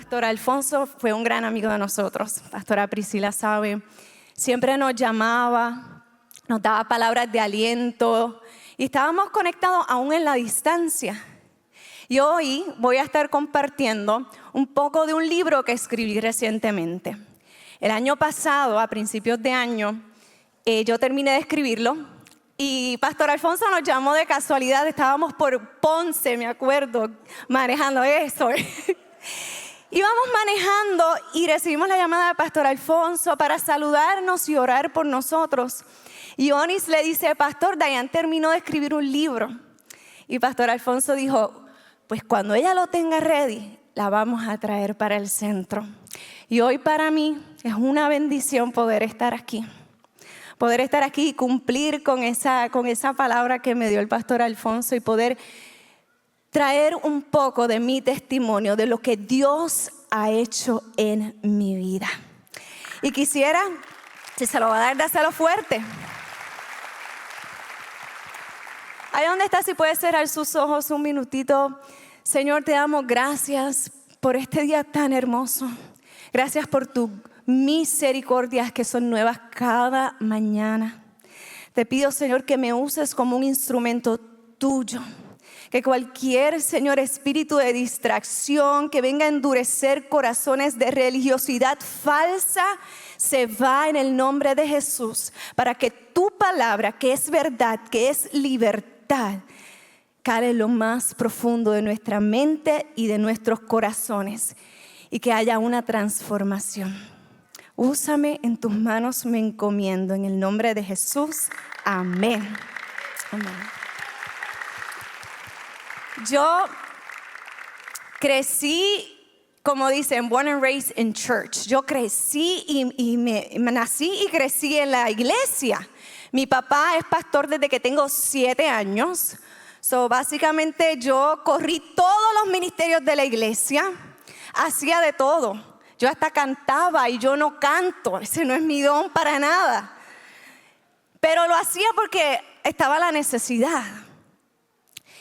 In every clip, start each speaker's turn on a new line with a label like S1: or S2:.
S1: Pastor Alfonso fue un gran amigo de nosotros. Pastora Priscila sabe, siempre nos llamaba, nos daba palabras de aliento y estábamos conectados aún en la distancia. Y hoy voy a estar compartiendo un poco de un libro que escribí recientemente. El año pasado, a principios de año, yo terminé de escribirlo y Pastor Alfonso nos llamó de casualidad. Estábamos por Ponce, me acuerdo, manejando eso. Íbamos manejando y recibimos la llamada de Pastor Alfonso para saludarnos y orar por nosotros. Y Onis le dice, Pastor, Dayan terminó de escribir un libro. Y Pastor Alfonso dijo, pues cuando ella lo tenga ready, la vamos a traer para el centro. Y hoy para mí es una bendición poder estar aquí. Poder estar aquí y cumplir con esa palabra que me dio el Pastor Alfonso y poder traer un poco de mi testimonio de lo que Dios ha hecho en mi vida. Y quisiera, si se lo va a dar, dáselo fuerte. Ahí donde está, si puede cerrar sus ojos un minutito. Señor, te damos gracias por este día tan hermoso. Gracias por tus misericordias que son nuevas cada mañana. Te pido, Señor, que me uses como un instrumento tuyo. Que cualquier, Señor, espíritu de distracción que venga a endurecer corazones de religiosidad falsa se va en el nombre de Jesús, para que tu palabra, que es verdad, que es libertad, cale en lo más profundo de nuestra mente y de nuestros corazones y que haya una transformación. Úsame, en tus manos me encomiendo, en el nombre de Jesús. Amén. Amén. Yo crecí, como dicen, born and raised in church. Yo crecí y me nací y crecí en la iglesia. Mi papá es pastor desde que tengo 7 años. Básicamente yo corrí todos los ministerios de la iglesia. Hacía de todo. Yo hasta cantaba y yo no canto. Ese no es mi don para nada. Pero lo hacía porque estaba la necesidad.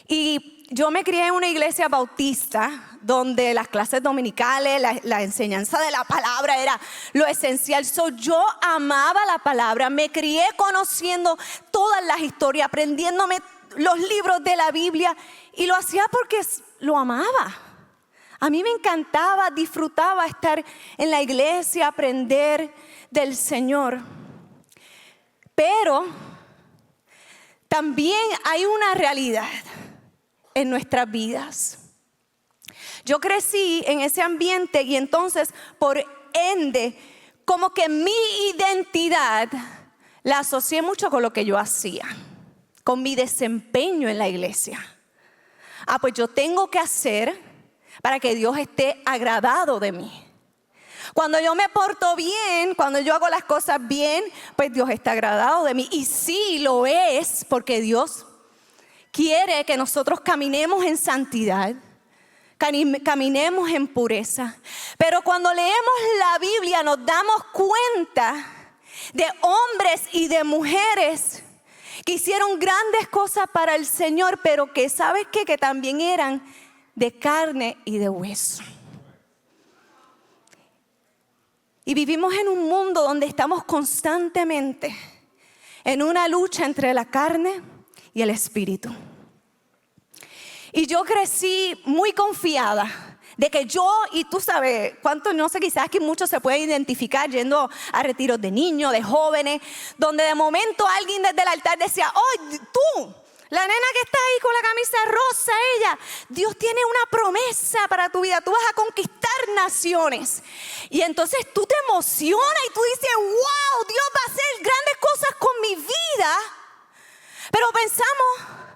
S1: Y yo me crié en una iglesia bautista donde las clases dominicales, la enseñanza de la palabra era lo esencial. Yo amaba la palabra, me crié conociendo todas las historias, aprendiéndome los libros de la Biblia y lo hacía porque lo amaba. A mí me encantaba, disfrutaba estar en la iglesia, aprender del Señor. Pero también hay una realidad en nuestras vidas. Yo crecí en ese ambiente y entonces por ende como que mi identidad la asocié mucho con lo que yo hacía, con mi desempeño en la iglesia. Pues yo tengo que hacer para que Dios esté agradado de mí. Cuando yo me porto bien, cuando yo hago las cosas bien, pues Dios está agradado de mí. Y sí lo es, porque Dios quiere que nosotros caminemos en santidad, caminemos en pureza. Pero cuando leemos la Biblia nos damos cuenta de hombres y de mujeres que hicieron grandes cosas para el Señor, pero que ¿sabes qué? Que también eran de carne y de hueso. Y vivimos en un mundo donde estamos constantemente en una lucha entre la carne y el espíritu. Y yo crecí muy confiada de que yo, y tú sabes, cuánto, no sé, quizás que muchos se pueden identificar yendo a retiros de niños, de jóvenes, donde de momento alguien desde el altar decía, oh, tú, la nena que está ahí con la camisa rosa, ella, Dios tiene una promesa para tu vida, tú vas a conquistar naciones. Y entonces tú te emocionas y tú dices, wow, Dios va a hacer grandes cosas con mi vida. Pero pensamos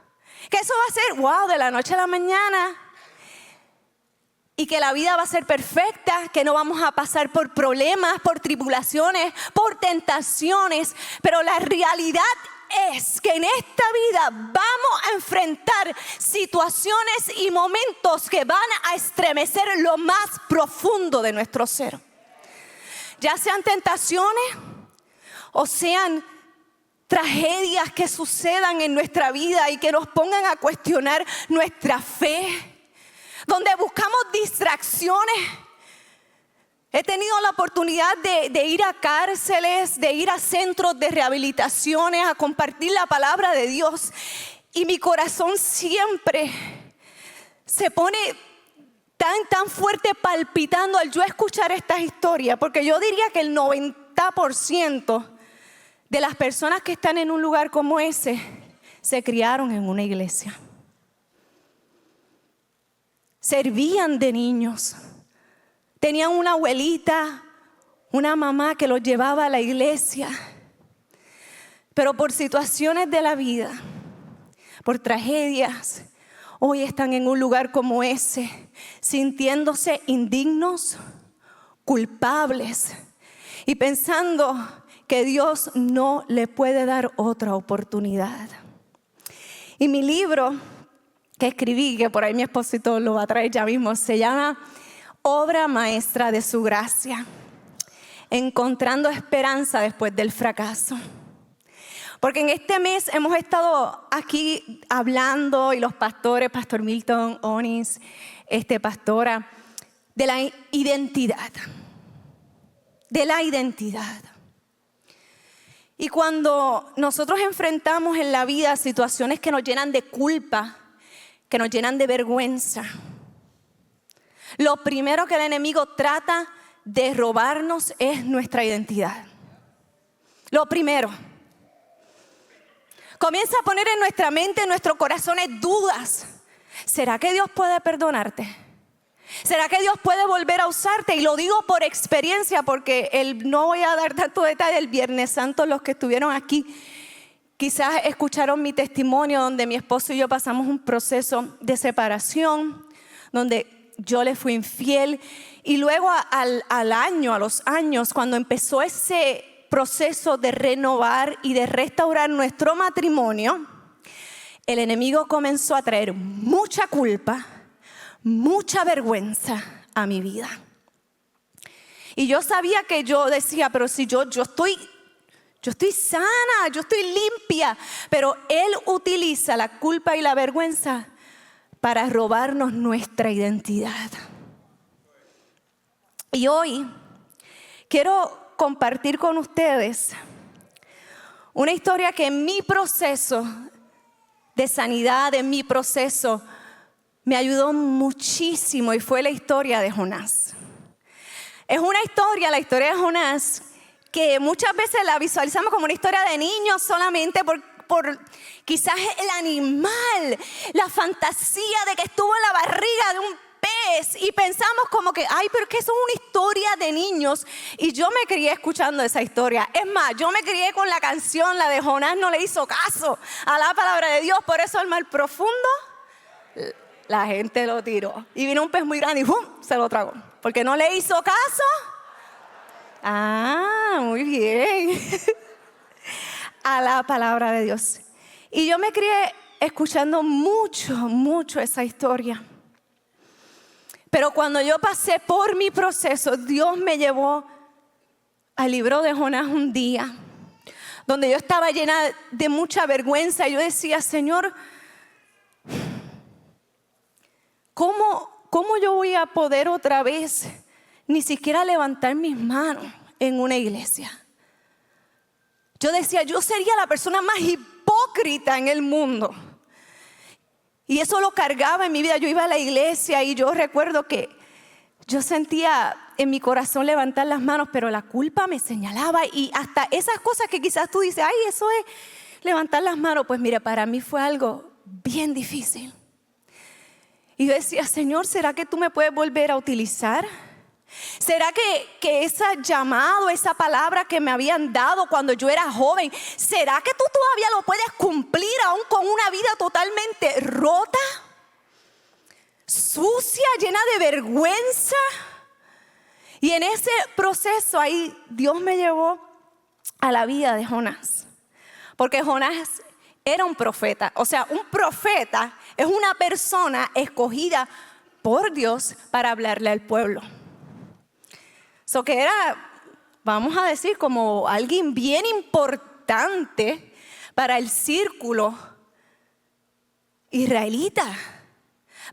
S1: que eso va a ser, wow, de la noche a la mañana. Y que la vida va a ser perfecta, que no vamos a pasar por problemas, por tribulaciones, por tentaciones. Pero la realidad es que en esta vida vamos a enfrentar situaciones y momentos que van a estremecer lo más profundo de nuestro ser. Ya sean tentaciones o sean tragedias que sucedan en nuestra vida y que nos pongan a cuestionar nuestra fe, donde buscamos distracciones He tenido la oportunidad de ir a cárceles, de ir a centros de rehabilitaciones, a compartir la palabra de Dios. Y mi corazón siempre se pone tan fuerte palpitando al yo escuchar estas historias. Porque yo diría que el 90% de las personas que están en un lugar como ese se criaron en una iglesia. Servían de niños. Tenían una abuelita, una mamá que los llevaba a la iglesia. Pero por situaciones de la vida, por tragedias, hoy están en un lugar como ese, sintiéndose indignos, culpables y pensando que Dios no le puede dar otra oportunidad. Y mi libro que escribí, que por ahí mi esposito lo va a traer ya mismo, se llama Obra maestra de su gracia, encontrando esperanza después del fracaso. Porque en este mes hemos estado aquí hablando, y los pastores, Pastor Milton, Onis, pastora, de la identidad. De la identidad. Y cuando nosotros enfrentamos en la vida situaciones que nos llenan de culpa, que nos llenan de vergüenza, lo primero que el enemigo trata de robarnos es nuestra identidad. Lo primero. Comienza a poner en nuestra mente, en nuestros corazones dudas. ¿Será que Dios puede perdonarte? ¿Será que Dios puede volver a usarte? Y lo digo por experiencia, porque no voy a dar tanto detalle. El Viernes Santo, los que estuvieron aquí, quizás escucharon mi testimonio, donde mi esposo y yo pasamos un proceso de separación, donde yo le fui infiel, y luego a los años, cuando empezó ese proceso de renovar y de restaurar nuestro matrimonio, el enemigo comenzó a traer mucha culpa, mucha vergüenza a mi vida. Y yo sabía que yo decía, pero si yo estoy sana, yo estoy limpia, pero él utiliza la culpa y la vergüenza para robarnos nuestra identidad. Y hoy quiero compartir con ustedes una historia que en mi proceso de sanidad, en mi proceso, me ayudó muchísimo, y fue la historia de Jonás. Es una historia, la historia de Jonás, que muchas veces la visualizamos como una historia de niños solamente por quizás el animal, la fantasía de que estuvo en la barriga de un pez, y pensamos como que, ay, pero es que eso es una historia de niños. Y yo me crié escuchando esa historia. Es más, yo me crié con la canción, la de Jonás no le hizo caso a la palabra de Dios, por eso el mar profundo, la gente lo tiró. Y vino un pez muy grande y ¡pum!, se lo tragó. Porque no le hizo caso. Ah, muy bien. A la palabra de Dios. Y yo me crié escuchando mucho esa historia. Pero cuando yo pasé por mi proceso, Dios me llevó al libro de Jonás un día, donde yo estaba llena de mucha vergüenza. Yo decía, Señor, ¿cómo yo voy a poder otra vez ni siquiera levantar mis manos en una iglesia? Yo decía, yo sería la persona más hipócrita en el mundo. Y eso lo cargaba en mi vida. Yo iba a la iglesia y yo recuerdo que yo sentía en mi corazón levantar las manos, pero la culpa me señalaba. Y hasta esas cosas que quizás tú dices, ay, eso es levantar las manos. Pues mira, para mí fue algo bien difícil. Y yo decía, Señor, ¿será que tú me puedes volver a utilizar? ¿Será que ese llamado, esa palabra que me habían dado cuando yo era joven, será que tú todavía lo puedes cumplir aún con una vida totalmente rota, sucia, llena de vergüenza? Y en ese proceso ahí Dios me llevó a la vida de Jonás, porque Jonás era un profeta. O sea, un profeta es una persona escogida por Dios para hablarle al pueblo. So que era, vamos a decir, como alguien bien importante para el círculo israelita,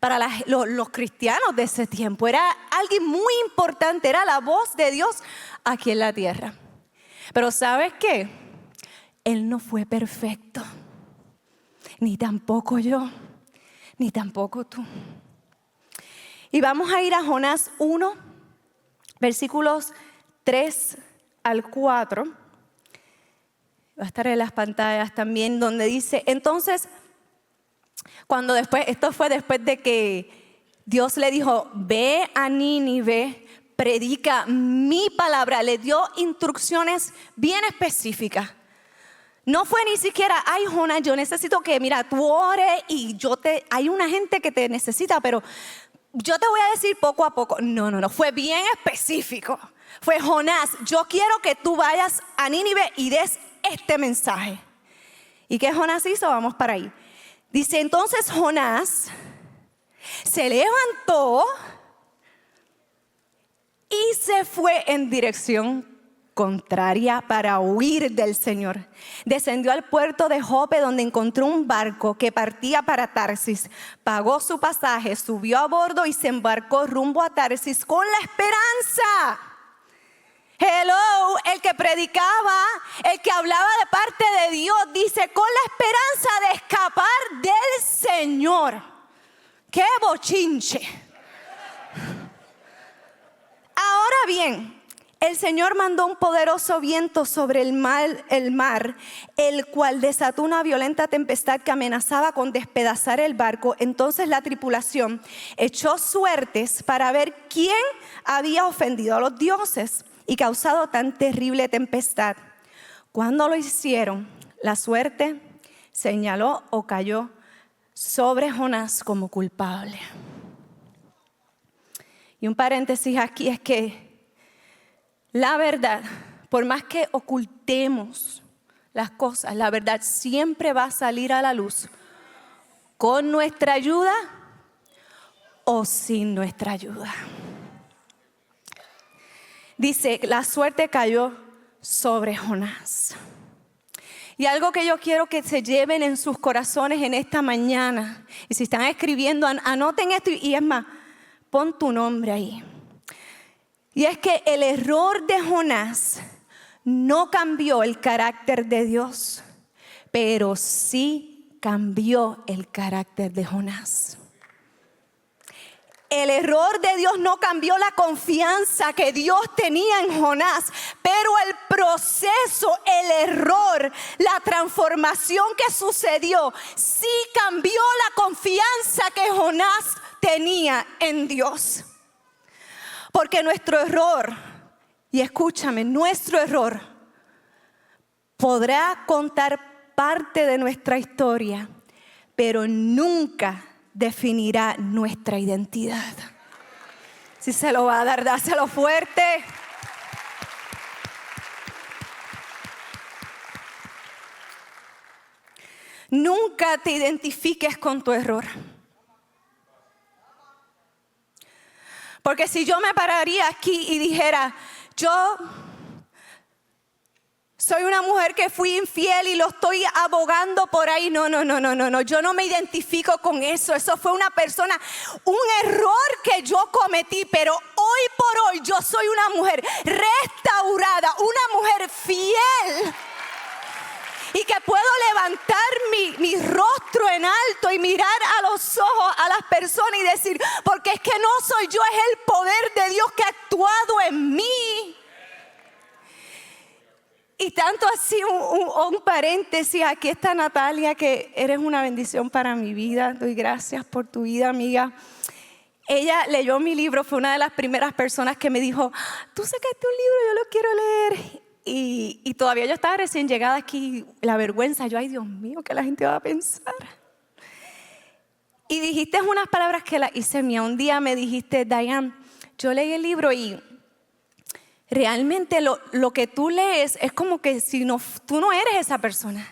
S1: para los cristianos de ese tiempo. Era alguien muy importante, era la voz de Dios aquí en la tierra. Pero ¿sabes qué? Él no fue perfecto, ni tampoco yo, ni tampoco tú. Y vamos a ir a Jonás 1, versículos 3 al 4. Va a estar en las pantallas también, donde dice, entonces, esto fue después de que Dios le dijo, ve a Nínive, predica mi palabra, le dio instrucciones bien específicas. No fue ni siquiera, ay Jonás, yo necesito que, mira, tú ores y hay una gente que te necesita, pero yo te voy a decir poco a poco. No, fue bien específico. Fue Jonás, yo quiero que tú vayas a Nínive y des este mensaje. ¿Y qué Jonás hizo? Vamos para ahí. Dice, entonces Jonás se levantó y se fue en dirección contraria para huir del Señor. Descendió al puerto de Jope, donde encontró un barco que partía para Tarsis. Pagó su pasaje, subió a bordo y se embarcó rumbo a Tarsis con la esperanza. Hello, el que predicaba, el que hablaba de parte de Dios, dice, con la esperanza de escapar del Señor. ¡Qué bochinche! Ahora bien, el Señor mandó un poderoso viento sobre el mar, el cual desató una violenta tempestad que amenazaba con despedazar el barco. Entonces la tripulación echó suertes para ver quién había ofendido a los dioses y causado tan terrible tempestad. Cuando lo hicieron, la suerte señaló o cayó sobre Jonás como culpable. Y un paréntesis aquí es que la verdad, por más que ocultemos las cosas, la verdad siempre va a salir a la luz con nuestra ayuda o sin nuestra ayuda. Dice, la suerte cayó sobre Jonás. Y algo que yo quiero que se lleven en sus corazones en esta mañana, y si están escribiendo, anoten esto y es más, pon tu nombre ahí. Y es que el error de Jonás no cambió el carácter de Dios, pero sí cambió el carácter de Jonás. El error de Dios no cambió la confianza que Dios tenía en Jonás, pero el proceso, el error, la transformación que sucedió, sí cambió la confianza que Jonás tenía en Dios. Porque nuestro error, y escúchame, nuestro error podrá contar parte de nuestra historia, pero nunca definirá nuestra identidad. Si se lo va a dar, dáselo fuerte. Nunca te identifiques con tu error. Porque si yo me pararía aquí y dijera, yo soy una mujer que fui infiel y lo estoy abogando por ahí. No, yo no me identifico con eso. Eso fue un error que yo cometí, pero hoy por hoy yo soy una mujer restaurada, una mujer fiel. Y que puedo levantar mi rostro en alto y mirar a los ojos a las personas y decir, porque es que no soy yo, es el poder de Dios que ha actuado en mí. Y tanto así, un paréntesis, aquí está Natalia, que eres una bendición para mi vida. Doy gracias por tu vida, amiga. Ella leyó mi libro, fue una de las primeras personas que me dijo, tú sacaste un libro, yo lo quiero leer. Y todavía yo estaba recién llegada aquí, la vergüenza, yo, ay Dios mío, ¿qué la gente va a pensar? Y dijiste unas palabras que las hice mía. Un día me dijiste, Diane, yo leí el libro y realmente lo que tú lees es como que si no, tú no eres esa persona.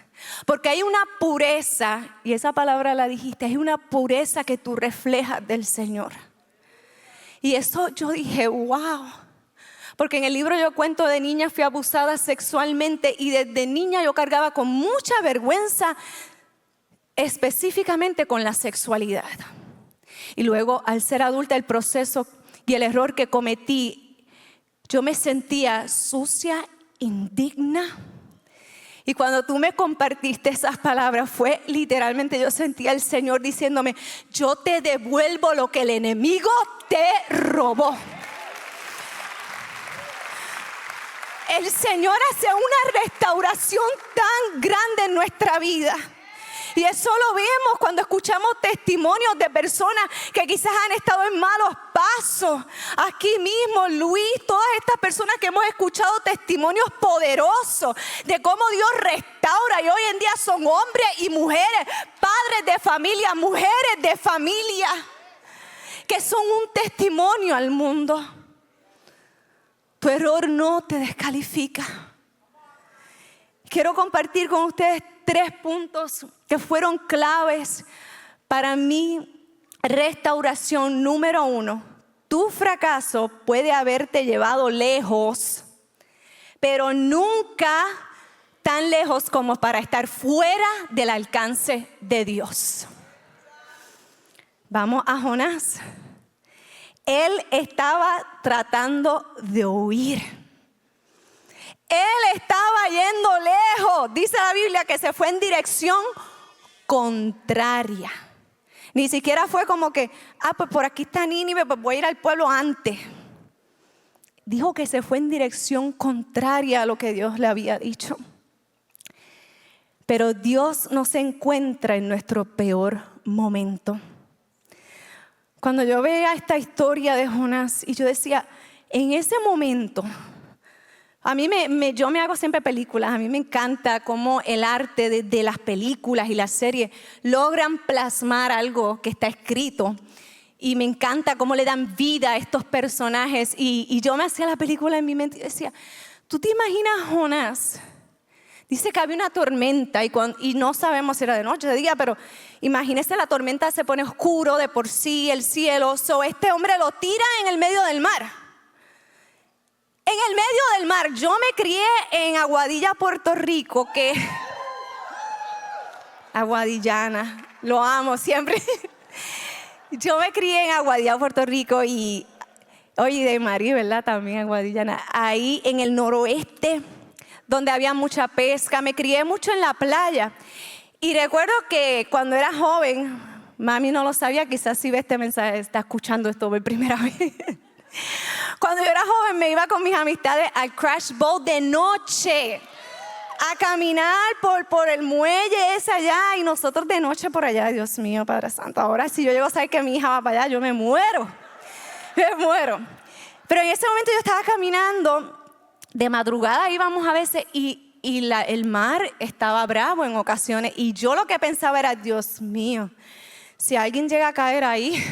S1: Porque hay una pureza, y esa palabra la dijiste, hay una pureza que tú reflejas del Señor. Y eso yo dije, wow. Porque en el libro yo cuento de niña fui abusada sexualmente y desde niña yo cargaba con mucha vergüenza, específicamente con la sexualidad. Y luego, al ser adulta, el proceso y el error que cometí, yo me sentía sucia, indigna. Y cuando tú me compartiste esas palabras, fue literalmente, yo sentía al Señor diciéndome: yo te devuelvo lo que el enemigo te robó. El Señor hace una restauración tan grande en nuestra vida. Y eso lo vemos cuando escuchamos testimonios de personas que quizás han estado en malos pasos. Aquí mismo, Luis, todas estas personas que hemos escuchado testimonios poderosos de cómo Dios restaura. Y hoy en día son hombres y mujeres, padres de familia, mujeres de familia, que son un testimonio al mundo. Tu error no te descalifica. Quiero compartir con ustedes 3 puntos que fueron claves para mi restauración. Número 1, tu fracaso puede haberte llevado lejos, pero nunca tan lejos como para estar fuera del alcance de Dios. Vamos a Jonás. Él estaba tratando de huir. Él estaba yendo lejos. Dice la Biblia que se fue en dirección contraria. Ni siquiera fue como que, pues por aquí está Nínive, pues voy a ir al pueblo antes. Dijo que se fue en dirección contraria a lo que Dios le había dicho. Pero Dios no se encuentra en nuestro peor momento. Cuando yo veía esta historia de Jonás y yo decía, en ese momento, a mí yo me hago siempre películas. A mí me encanta cómo el arte de las películas y las series logran plasmar algo que está escrito. Y me encanta cómo le dan vida a estos personajes. Y yo me hacía la película en mi mente y decía, ¿tú te imaginas Jonás? Dice que había una tormenta y no sabemos si era de noche o de día, pero imagínese, la tormenta se pone oscuro de por sí, el cielo. Este hombre lo tira en el medio del mar. En el medio del mar. Yo me crié en Aguadilla, Puerto Rico, que aguadillana, lo amo siempre. Yo me crié en Aguadilla, Puerto Rico y oye, de Marí, ¿verdad? También aguadillana. Ahí en el noroeste, donde había mucha pesca, me crié mucho en la playa. Y recuerdo que cuando era joven, mami no lo sabía, quizás si ve este mensaje, está escuchando esto por primera vez. Cuando yo era joven me iba con mis amistades al crash boat de noche a caminar por el muelle ese allá y nosotros de noche por allá. Dios mío, Padre Santo, ahora si yo llego a saber que mi hija va para allá, yo me muero. Pero en ese momento yo estaba caminando, de madrugada íbamos a veces y el mar estaba bravo en ocasiones y yo lo que pensaba era, Dios mío, si alguien llega a caer ahí,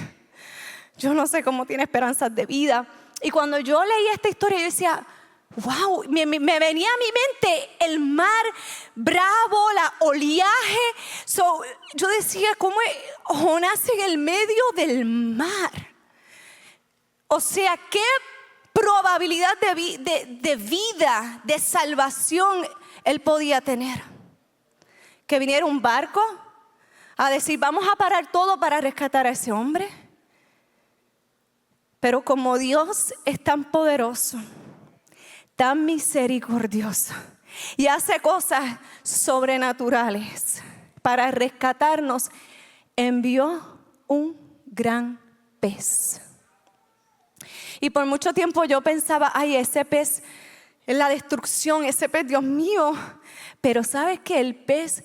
S1: yo no sé cómo tiene esperanzas de vida. Y cuando yo leí esta historia, yo decía, wow, me venía a mi mente el mar bravo, la oleaje. Yo decía, ¿cómo Jonás en el medio del mar? O sea, ¿qué probabilidad de vida, de salvación él podía tener? Que viniera un barco a decir, vamos a parar todo para rescatar a ese hombre. Pero como Dios es tan poderoso, tan misericordioso y hace cosas sobrenaturales para rescatarnos, envió un gran pez. Y por mucho tiempo yo pensaba, ay, ese pez es la destrucción, ese pez, Dios mío. Pero ¿sabes qué? El pez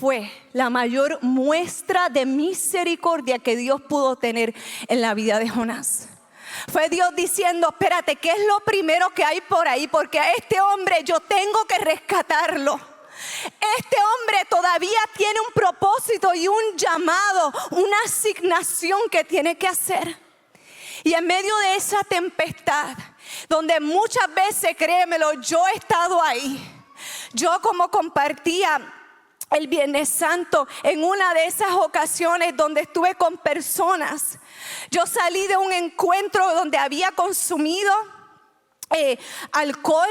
S1: fue la mayor muestra de misericordia que Dios pudo tener en la vida de Jonás. Fue Dios diciendo, espérate, ¿qué es lo primero que hay por ahí? Porque a este hombre yo tengo que rescatarlo. Este hombre todavía tiene un propósito y un llamado, una asignación que tiene que hacer. Y en medio de esa tempestad, donde muchas veces, créemelo, yo he estado ahí. Yo como compartía el Viernes Santo, en una de esas ocasiones donde estuve con personas, yo salí de un encuentro donde había consumido alcohol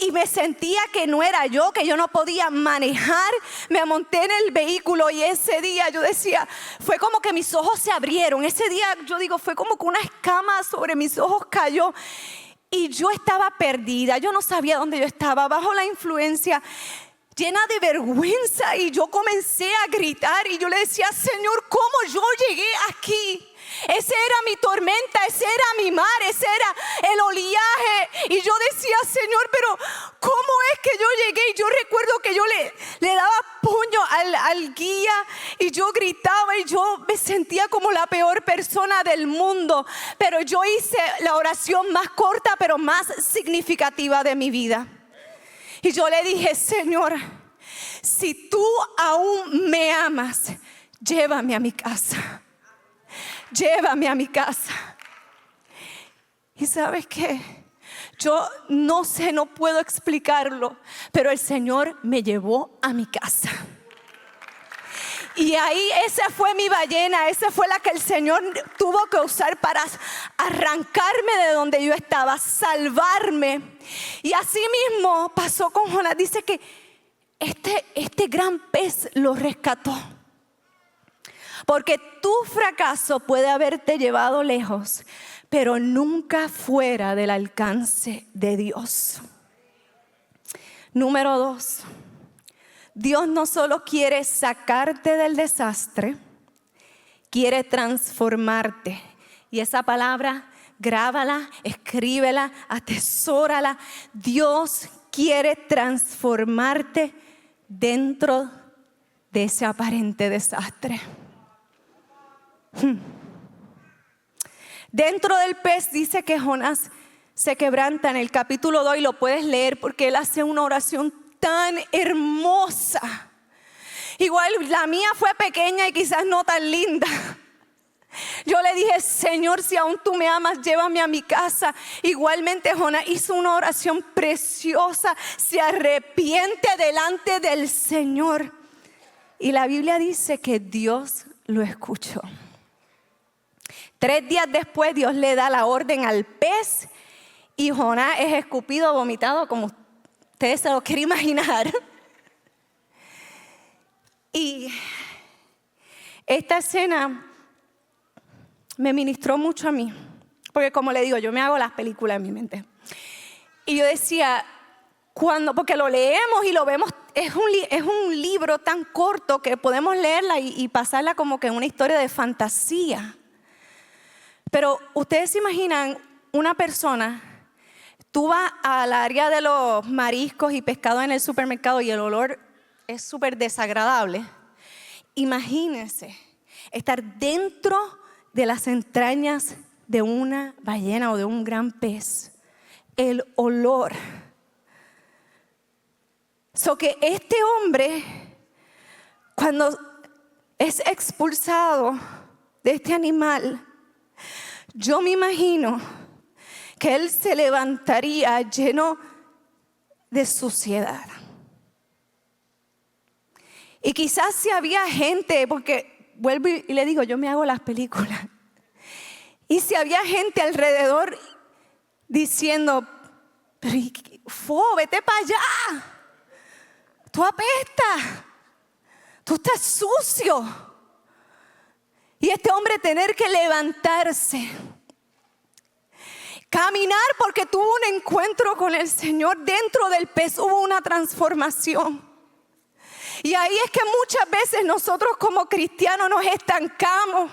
S1: y me sentía que no era yo, que yo no podía manejar. Me monté en el vehículo y ese día yo decía, fue como que mis ojos se abrieron. Ese día yo digo, fue como que una escama sobre mis ojos cayó y yo estaba perdida. Yo no sabía dónde yo estaba, bajo la influencia, llena de vergüenza, y yo comencé a gritar y yo le decía, Señor, ¿cómo yo llegué aquí? Ese era mi tormenta, ese era mi mar, ese era el oleaje. Y yo decía, Señor, pero ¿cómo es que yo llegué? Y yo recuerdo que yo le daba puño al guía y yo gritaba y yo me sentía como la peor persona del mundo. Pero yo hice la oración más corta pero más significativa de mi vida. Y yo le dije, Señor, si tú aún me amas, llévame a mi casa. Llévame a mi casa. Y ¿sabes qué? Yo no sé, no puedo explicarlo, pero el Señor me llevó a mi casa. Y ahí esa fue mi ballena, esa fue la que el Señor tuvo que usar para arrancarme de donde yo estaba, salvarme. Y así mismo pasó con Jonás. Dice que este gran pez lo rescató. Porque tu fracaso puede haberte llevado lejos, pero nunca fuera del alcance de Dios. Número 2. Dios no solo quiere sacarte del desastre, quiere transformarte. Y esa palabra, grábala, escríbela, atesórala. Dios quiere transformarte dentro de ese aparente desastre. Dentro del pez dice que Jonás se quebranta en el capítulo 2 y lo puedes leer porque él hace una oración tan hermosa. Igual la mía fue pequeña y quizás no tan linda. Yo le dije, Señor, si aún tú me amas, llévame a mi casa. Igualmente Jonás hizo una oración preciosa, se arrepiente delante del Señor. Y la Biblia dice que Dios lo escuchó. 3 días después Dios le da la orden al pez y Jonás es escupido, vomitado, como ustedes se lo quieren imaginar. Y esta escena me ministró mucho a mí, porque como le digo, yo me hago las películas en mi mente. Y yo decía, porque lo leemos y lo vemos, es un libro tan corto que podemos leerla y pasarla como que una historia de fantasía. Pero ustedes se imaginan una persona, tú vas al área de los mariscos y pescados en el supermercado y el olor es súper desagradable. Imagínense estar dentro de las entrañas de una ballena o de un gran pez. El olor. So que este hombre, cuando es expulsado de este animal, yo me imagino que él se levantaría lleno de suciedad. Y quizás si había gente, porque vuelvo y le digo, yo me hago las películas. Y si había gente alrededor diciendo, pero vete para allá. Tú apestas. Tú estás sucio. Y este hombre tener que levantarse, caminar porque tuvo un encuentro con el Señor. Dentro del pez hubo una transformación. Y ahí es que muchas veces nosotros como cristianos nos estancamos.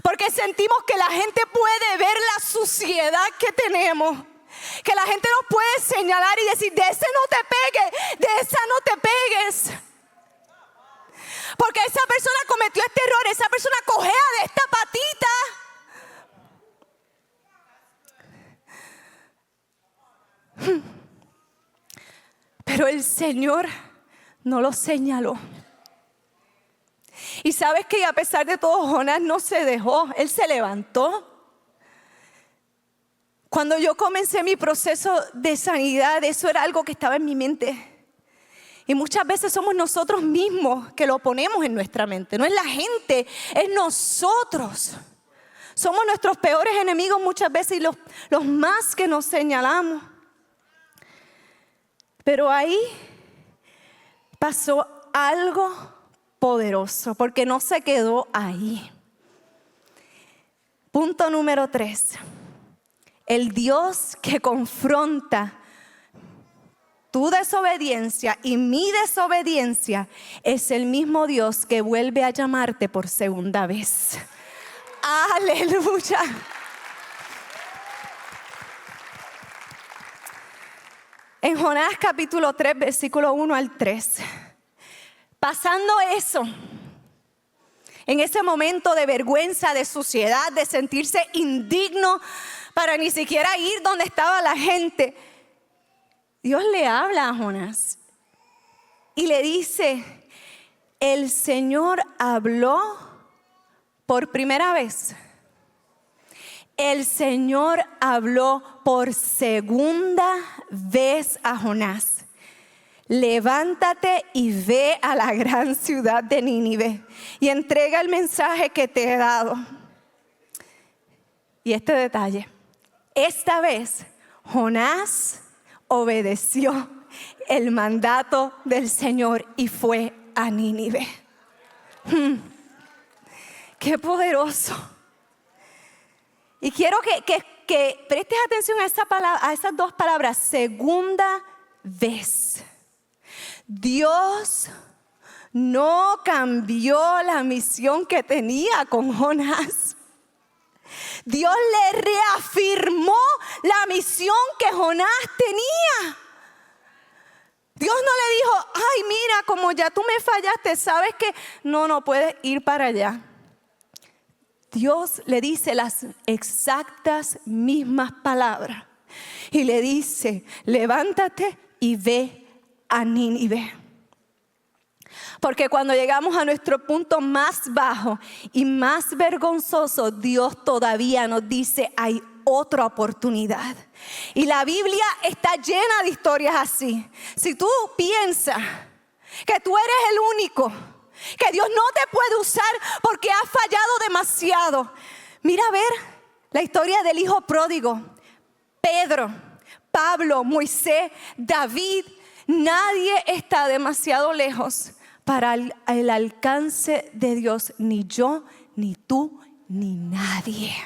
S1: Porque sentimos que la gente puede ver la suciedad que tenemos. Que la gente nos puede señalar y decir, de ese no te pegues, de esa no te pegues. Porque esa persona cometió este error, esa persona cojea de esta patita. Pero el Señor no lo señaló. Y sabes que a pesar de todo, Jonás no se dejó, él se levantó. Cuando yo comencé mi proceso de sanidad, eso era algo que estaba en mi mente. Y muchas veces somos nosotros mismos que lo ponemos en nuestra mente. No es la gente, es nosotros. Somos nuestros peores enemigos muchas veces y los más que nos señalamos. Pero ahí pasó algo poderoso, porque no se quedó ahí. Punto número 3. El Dios que confronta tu desobediencia y mi desobediencia es el mismo Dios que vuelve a llamarte por segunda vez. Aleluya. En Jonás capítulo 3, versículo 1 al 3. Pasando eso, en ese momento de vergüenza, de suciedad, de sentirse indigno para ni siquiera ir donde estaba la gente, Dios le habla a Jonás y le dice: el Señor habló por primera vez. El Señor habló por segunda vez a Jonás. Levántate y ve a la gran ciudad de Nínive y entrega el mensaje que te he dado. Y este detalle, esta vez Jonás obedeció el mandato del Señor y fue a Nínive. ¡Qué poderoso! Y quiero que prestes atención a esas dos palabras, segunda vez. Dios no cambió la misión que tenía con Jonás. Dios le reafirmó la misión que Jonás tenía. Dios no le dijo: ay, mira, como ya tú me fallaste, sabes que no puedes ir para allá. Dios le dice las exactas mismas palabras y le dice: levántate y ve a Nínive. Porque cuando llegamos a nuestro punto más bajo y más vergonzoso, Dios todavía nos dice: hay otra oportunidad. Y la Biblia está llena de historias así. Si tú piensas que tú eres el único, que Dios no te puede usar porque has fallado demasiado, mira a ver la historia del hijo pródigo, Pedro, Pablo, Moisés, David. Nadie está demasiado lejos para el alcance de Dios, ni yo, ni tú, ni nadie.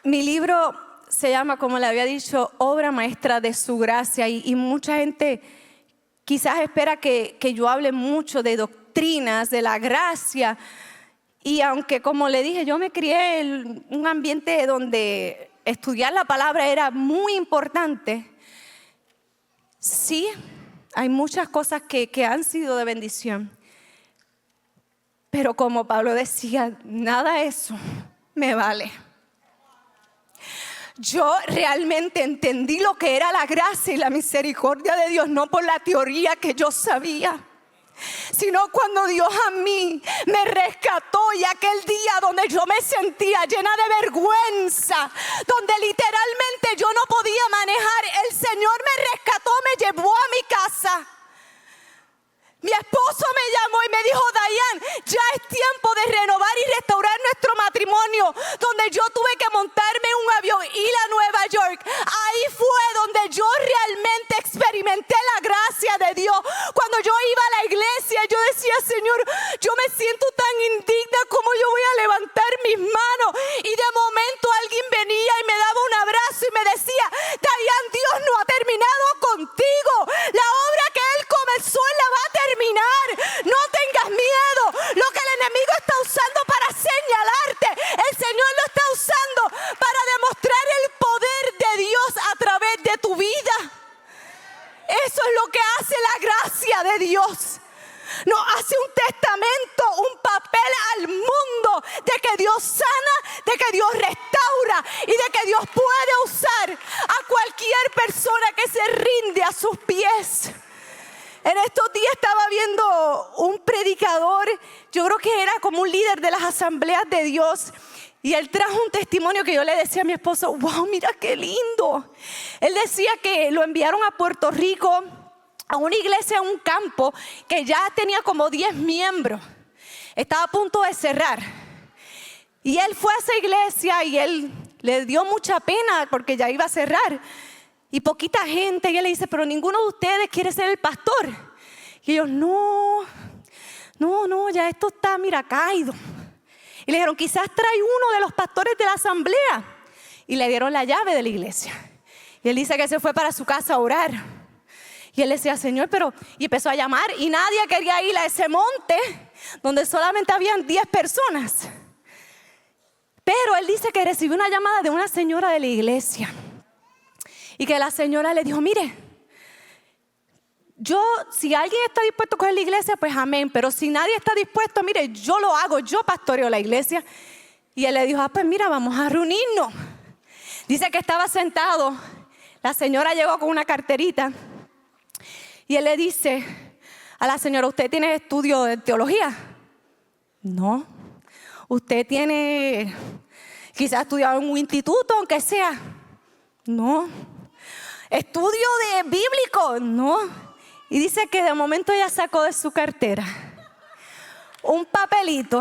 S1: Mi libro se llama, como le había dicho, Obra Maestra de Su Gracia, y mucha gente quizás espera que yo hable mucho de doctrinas, de la gracia. Y aunque, como le dije, yo me crié en un ambiente donde estudiar la palabra era muy importante, sí, hay muchas cosas que han sido de bendición. Pero como Pablo decía, nada de eso me vale. Yo realmente entendí lo que era la gracia y la misericordia de Dios, no por la teoría que yo sabía, sino cuando Dios a mí me rescató, y aquel día donde yo me sentía llena de vergüenza, donde literalmente yo no podía manejar, el Señor me rescató, me llevó a mi casa. Mi esposo me llamó y me dijo: Dayan, ya es tiempo de renovar y restaurar nuestro matrimonio. Donde yo tuve que montarme en un avión, ir a Nueva York. Ahí fue donde yo realmente experimenté la gracia de Dios. Cuando yo iba a la iglesia, yo decía: Señor, yo me siento tan indigna, ¿cómo yo voy a levantar mis manos? Y de momento alguien venía y me daba un abrazo y me decía: Dayan, Dios no ha terminado contigo. La obra que Él comenzó, Él la va a terminar. No tengas miedo. Lo que el enemigo está usando para señalarte, el Señor lo está usando para demostrar el poder de Dios a través de tu vida. Eso es lo que hace la gracia de Dios. Nos hace un testamento, un papel al mundo de que Dios sana, de que Dios restaura y de que Dios puede usar a cualquier persona que se rinde a sus pies. En estos días estaba viendo un predicador, yo creo que era como un líder de las asambleas de Dios, y él trajo un testimonio que yo le decía a mi esposo: wow, mira qué lindo. Él decía que lo enviaron a Puerto Rico, a una iglesia en un campo que ya tenía como 10 miembros. Estaba a punto de cerrar. Y él fue a esa iglesia y él le dio mucha pena porque ya iba a cerrar. Y poquita gente, y él le dice, pero ninguno de ustedes quiere ser el pastor. Y ellos, no, ya esto está, mira, caído. Y le dijeron, quizás trae uno de los pastores de la asamblea. Y le dieron la llave de la iglesia. Y él dice que se fue para su casa a orar. Y él decía, Señor, pero... Y empezó a llamar y nadie quería ir a ese monte donde solamente habían 10 personas. Pero él dice que recibió una llamada de una señora de la iglesia. Y que la señora le dijo, mire, si alguien está dispuesto a coger la iglesia, pues amén. Pero si nadie está dispuesto, mire, yo lo hago, yo pastoreo la iglesia. Y él le dijo, pues mira, vamos a reunirnos. Dice que estaba sentado, la señora llegó con una carterita. Y él le dice a la señora, ¿usted tiene estudio de teología? No. ¿Usted tiene, quizás estudiado en un instituto, aunque sea? No. ¿Estudio de bíblico? No. Y dice que de momento ella sacó de su cartera un papelito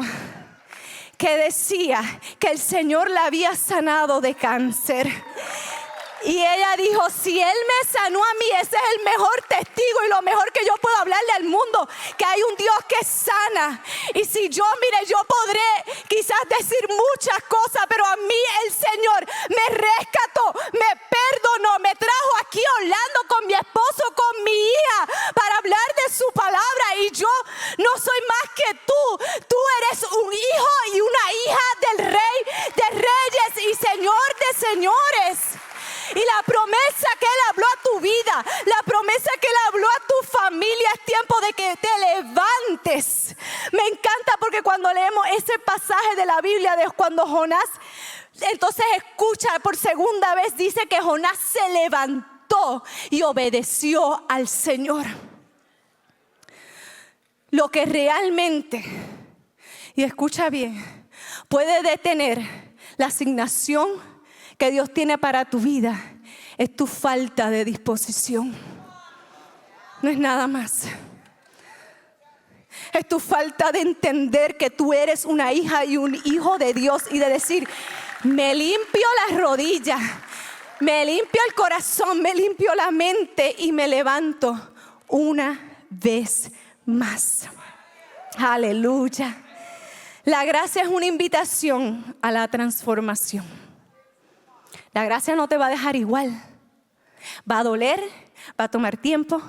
S1: que decía que el Señor la había sanado de cáncer. Y ella dijo, si Él me sanó a mí, ese es el mejor testigo y lo mejor que yo puedo hablarle al mundo, que hay un Dios que sana. Y si yo, mire, yo podré quizás decir muchas cosas, pero a mí el Señor me rescató, me perdonó, me trajo aquí a Orlando con mi esposo, con mi hija, para hablar de su palabra. Y yo no soy más que tú eres un hijo y una hija del Rey de Reyes y Señor de Señores. Y la promesa que Él habló a tu vida, la promesa que Él habló a tu familia, es tiempo de que te levantes. Me encanta porque cuando leemos ese pasaje de la Biblia de cuando Jonás, entonces escucha por segunda vez, dice que Jonás se levantó y obedeció al Señor. Lo que realmente, y escucha bien, puede detener la asignación que Dios tiene para tu vida es tu falta de disposición. No es nada más. Es tu falta de entender que tú eres una hija y un hijo de Dios y de decir, me limpio las rodillas, me limpio el corazón, me limpio la mente y me levanto una vez más. Aleluya. La gracia es una invitación a la transformación. La gracia no te va a dejar igual. Va a doler, va a tomar tiempo,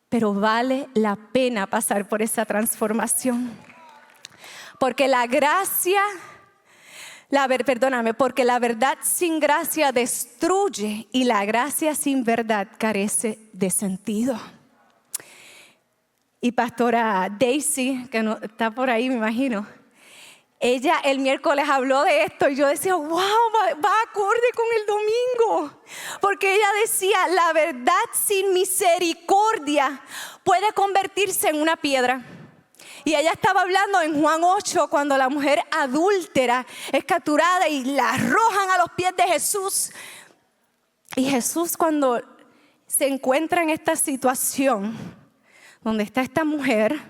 S1: pero vale la pena pasar por esa transformación. Porque la gracia, porque la verdad sin gracia destruye y la gracia sin verdad carece de sentido. Y pastora Daisy, que no, está por ahí me imagino, ella el miércoles habló de esto y yo decía, wow, va acorde con el domingo. Porque ella decía, la verdad sin misericordia puede convertirse en una piedra. Y ella estaba hablando en Juan 8, cuando la mujer adúltera es capturada y la arrojan a los pies de Jesús. Y Jesús, cuando se encuentra en esta situación, donde está esta mujer,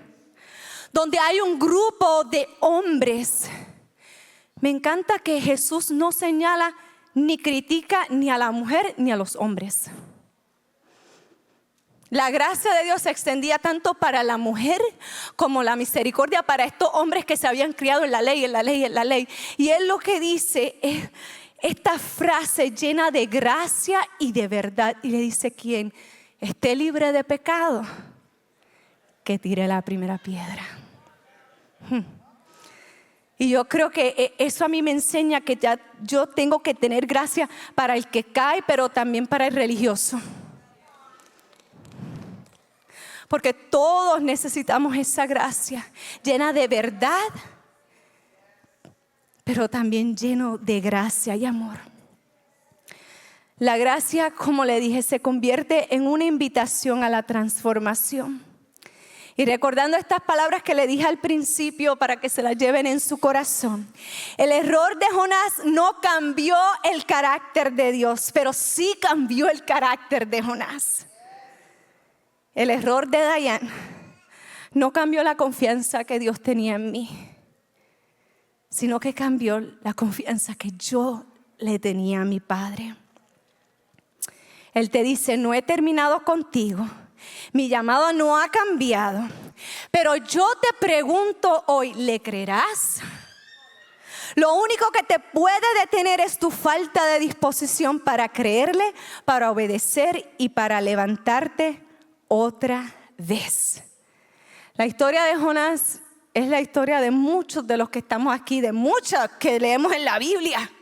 S1: donde hay un grupo de hombres, me encanta que Jesús no señala ni critica ni a la mujer ni a los hombres. La gracia de Dios se extendía tanto para la mujer como la misericordia para estos hombres que se habían criado en la ley, en la ley, en la ley. Y Él lo que dice es esta frase llena de gracia y de verdad. Y le dice, quien esté libre de pecado, que tire la primera piedra. Y yo creo que eso a mí me enseña que ya yo tengo que tener gracia para el que cae, pero también para el religioso. Porque todos necesitamos esa gracia llena de verdad, pero también lleno de gracia y amor. La gracia, como le dije, se convierte en una invitación a la transformación. Y recordando estas palabras que le dije al principio para que se las lleven en su corazón. El error de Jonás no cambió el carácter de Dios, pero sí cambió el carácter de Jonás. El error de Dayan no cambió la confianza que Dios tenía en mí, sino que cambió la confianza que yo le tenía a mi Padre. Él te dice: no he terminado contigo, mi llamado no ha cambiado, pero yo te pregunto hoy, ¿le creerás? Lo único que te puede detener es tu falta de disposición para creerle, para obedecer y para levantarte otra vez. La historia de Jonás es la historia de muchos de los que estamos aquí, de muchas que leemos en la Biblia.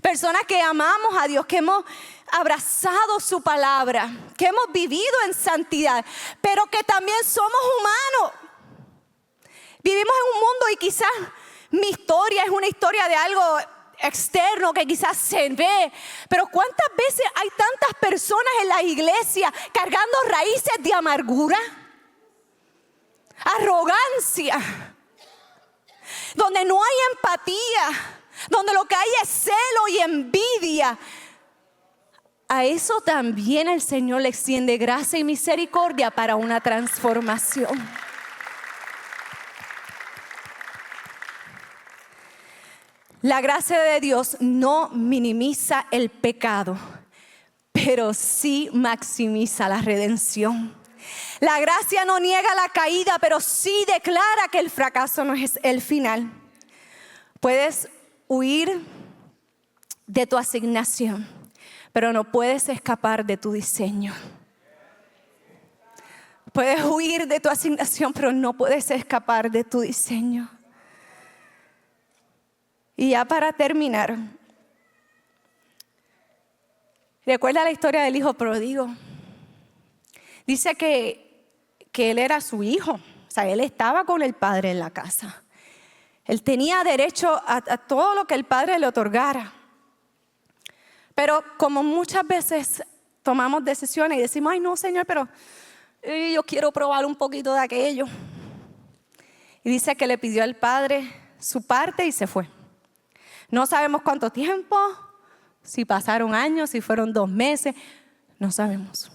S1: Personas que amamos a Dios, que hemos abrazado su palabra, que hemos vivido en santidad, pero que también somos humanos. Vivimos en un mundo y quizás mi historia es una historia de algo externo que quizás se ve, pero ¿cuántas veces hay tantas personas en la iglesia cargando raíces de amargura, arrogancia, donde no hay empatía, donde lo que hay es celo y envidia? A eso también el Señor le extiende gracia y misericordia para una transformación. La gracia de Dios no minimiza el pecado, pero sí maximiza la redención. La gracia no niega la caída, pero sí declara que el fracaso no es el final. Puedes huir de tu asignación, pero no puedes escapar de tu diseño. Puedes huir de tu asignación, pero no puedes escapar de tu diseño. Y ya para terminar, recuerda la historia del hijo pródigo. Dice que él era su hijo, o sea, él estaba con el padre en la casa. Él tenía derecho a todo lo que el padre le otorgara. Pero como muchas veces tomamos decisiones y decimos: ay no, Señor, pero yo quiero probar un poquito de aquello. Y dice que le pidió al padre su parte y se fue. No sabemos cuánto tiempo, si pasaron años, si fueron 2 meses, no sabemos.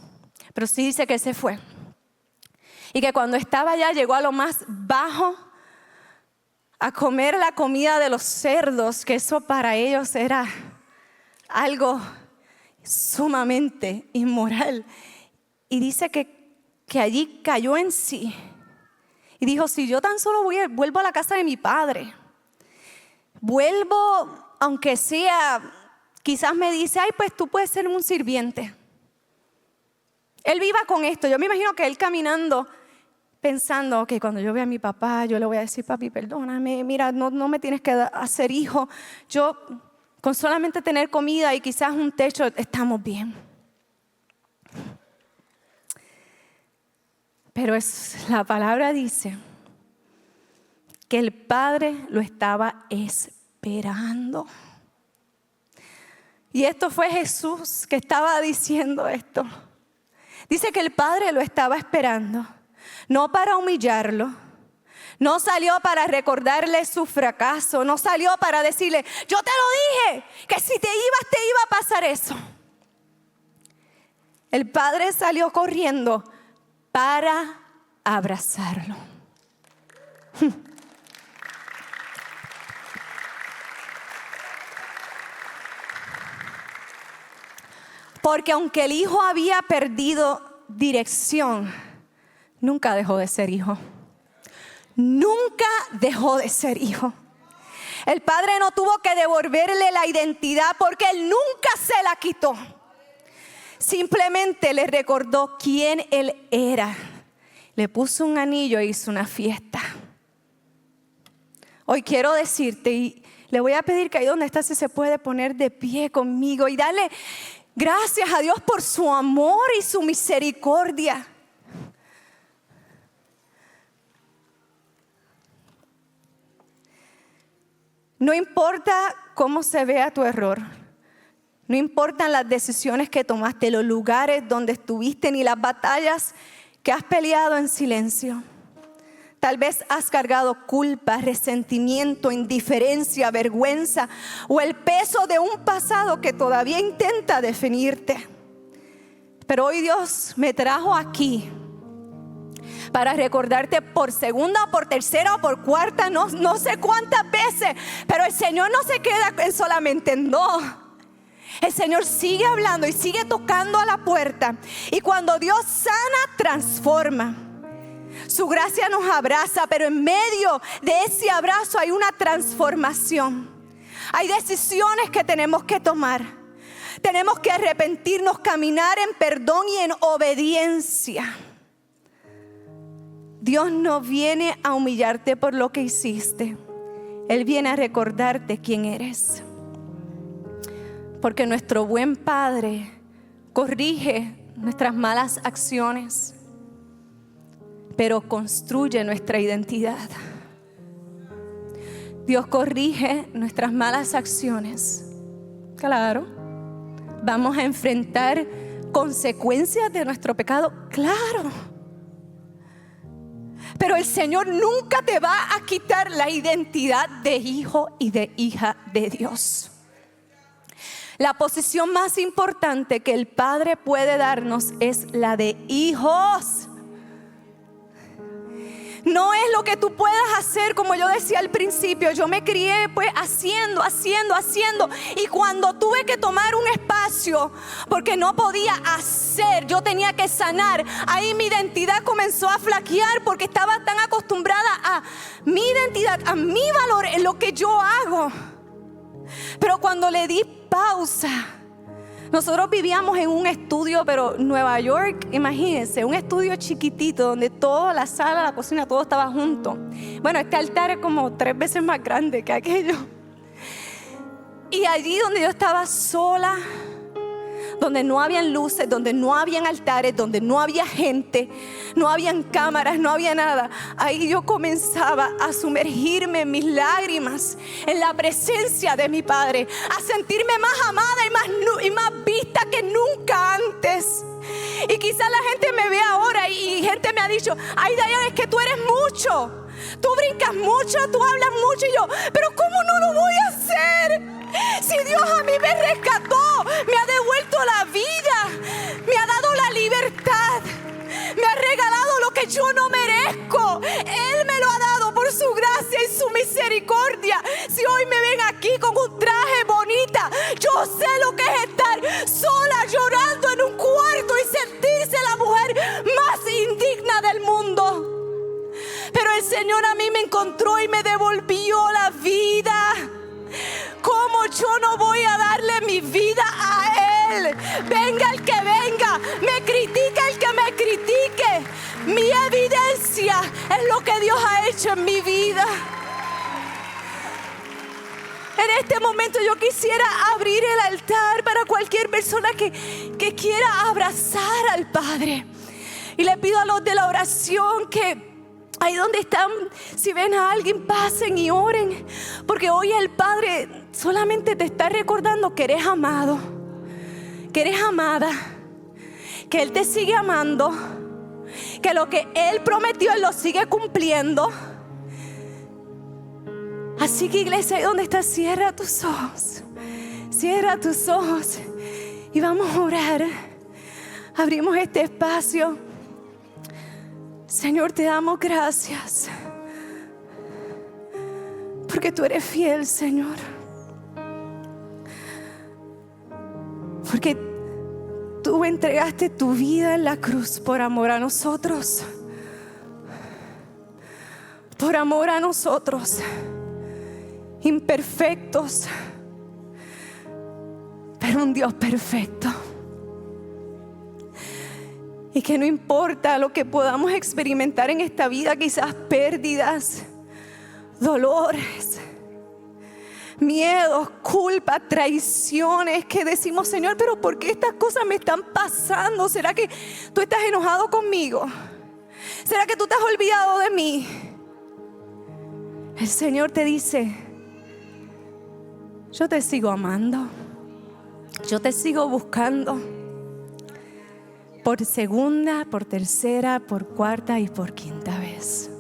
S1: Pero sí dice que se fue. Y que cuando estaba allá llegó a lo más bajo a comer la comida de los cerdos, que eso para ellos era algo sumamente inmoral. Y dice que allí cayó en sí y dijo: si yo tan solo vuelvo a la casa de mi padre, vuelvo, aunque sea, quizás me dice: ay, pues tú puedes ser un sirviente. Él viva con esto. Yo me imagino que él caminando, pensando: ok, cuando yo vea a mi papá, yo le voy a decir: papi, perdóname, mira, no me tienes que hacer hijo. Yo, con solamente tener comida y quizás un techo, estamos bien. Pero la palabra dice que el padre lo estaba esperando. Y esto fue Jesús que estaba diciendo esto. Dice que el padre lo estaba esperando, no para humillarlo, no salió para recordarle su fracaso, no salió para decirle: yo te lo dije, que si te iba a pasar eso. El padre salió corriendo para abrazarlo. Porque aunque el hijo había perdido dirección, nunca dejó de ser hijo. Nunca dejó de ser hijo. El padre no tuvo que devolverle la identidad porque él nunca se la quitó. Simplemente le recordó quién él era. Le puso un anillo e hizo una fiesta. Hoy quiero decirte, y le voy a pedir que ahí donde está, si se puede poner de pie conmigo y darle gracias a Dios por su amor y su misericordia. No importa cómo se vea tu error, no importan las decisiones que tomaste, los lugares donde estuviste, ni las batallas que has peleado en silencio. Tal vez has cargado culpa, resentimiento, indiferencia, vergüenza o el peso de un pasado que todavía intenta definirte. Pero hoy Dios me trajo aquí para recordarte por segunda, por tercera o por cuarta, no sé cuántas veces, pero el Señor no se queda solamente en dos. El Señor sigue hablando y sigue tocando a la puerta. Y cuando Dios sana, transforma. Su gracia nos abraza, pero en medio de ese abrazo hay una transformación. Hay decisiones que tenemos que tomar. Tenemos que arrepentirnos, caminar en perdón y en obediencia. Dios no viene a humillarte por lo que hiciste. Él viene a recordarte quién eres. Porque nuestro buen Padre corrige nuestras malas acciones, pero construye nuestra identidad. Dios corrige nuestras malas acciones. Claro, vamos a enfrentar consecuencias de nuestro pecado. Claro. Pero el Señor nunca te va a quitar la identidad de hijo y de hija de Dios. La posición más importante que el Padre puede darnos es la de hijos. No es lo que tú puedas hacer, como yo decía al principio. Yo me crié pues haciendo. Y cuando tuve que tomar un espacio, porque no podía hacer, yo tenía que sanar. Ahí mi identidad comenzó a flaquear, porque estaba tan acostumbrada a mi identidad, a mi valor en lo que yo hago. Pero cuando le di pausa, nosotros vivíamos en un estudio, pero Nueva York, imagínense, un estudio chiquitito donde toda la sala, la cocina, todo estaba junto. Bueno, este altar es como 3 veces más grande que aquello. Y allí donde yo estaba sola, donde no habían luces, donde no habían altares, donde no había gente, no habían cámaras, no había nada, ahí yo comenzaba a sumergirme en mis lágrimas, en la presencia de mi Padre, a sentirme más amada y más vista que nunca antes. Y quizás la gente me ve ahora y gente me ha dicho: ay, Diana, es que tú eres mucho, tú brincas mucho, tú hablas mucho. Y yo, pero ¿cómo no lo voy a hacer? Si Dios a mí me rescató, me ha devuelto la vida, me ha dado la libertad, me ha regalado lo que yo no merezco. Él me lo ha dado por su gracia y su misericordia. Si hoy me ven aquí con un traje bonita, yo sé lo que es estar sola llorando en un cuarto y sentirse la mujer más indigna del mundo. Pero el Señor a mí me encontró y me devolvió la vida. ¿Cómo yo no voy a darle mi vida a Él? Venga el que venga, me critique el que me critique. Mi evidencia es lo que Dios ha hecho en mi vida. En este momento yo quisiera abrir el altar para cualquier persona que quiera abrazar al Padre. Y le pido a los de la oración que ahí donde están, si ven a alguien, pasen y oren. Porque hoy el Padre solamente te está recordando que eres amado, que eres amada, que Él te sigue amando, que lo que Él prometió Él lo sigue cumpliendo. Así que, iglesia, ahí donde estás, cierra tus ojos y vamos a orar. Abrimos este espacio. Señor, te damos gracias porque tú eres fiel, Señor. Porque tú entregaste tu vida en la cruz por amor a nosotros. Por amor a nosotros, imperfectos, pero un Dios perfecto. Y que no importa lo que podamos experimentar en esta vida, quizás pérdidas, dolores, miedos, culpa, traiciones, que decimos: Señor, pero ¿por qué estas cosas me están pasando? ¿Será que tú estás enojado conmigo? ¿Será que tú te has olvidado de mí? El Señor te dice: yo te sigo amando, yo te sigo buscando. Por segunda, por tercera, por cuarta y por quinta vez.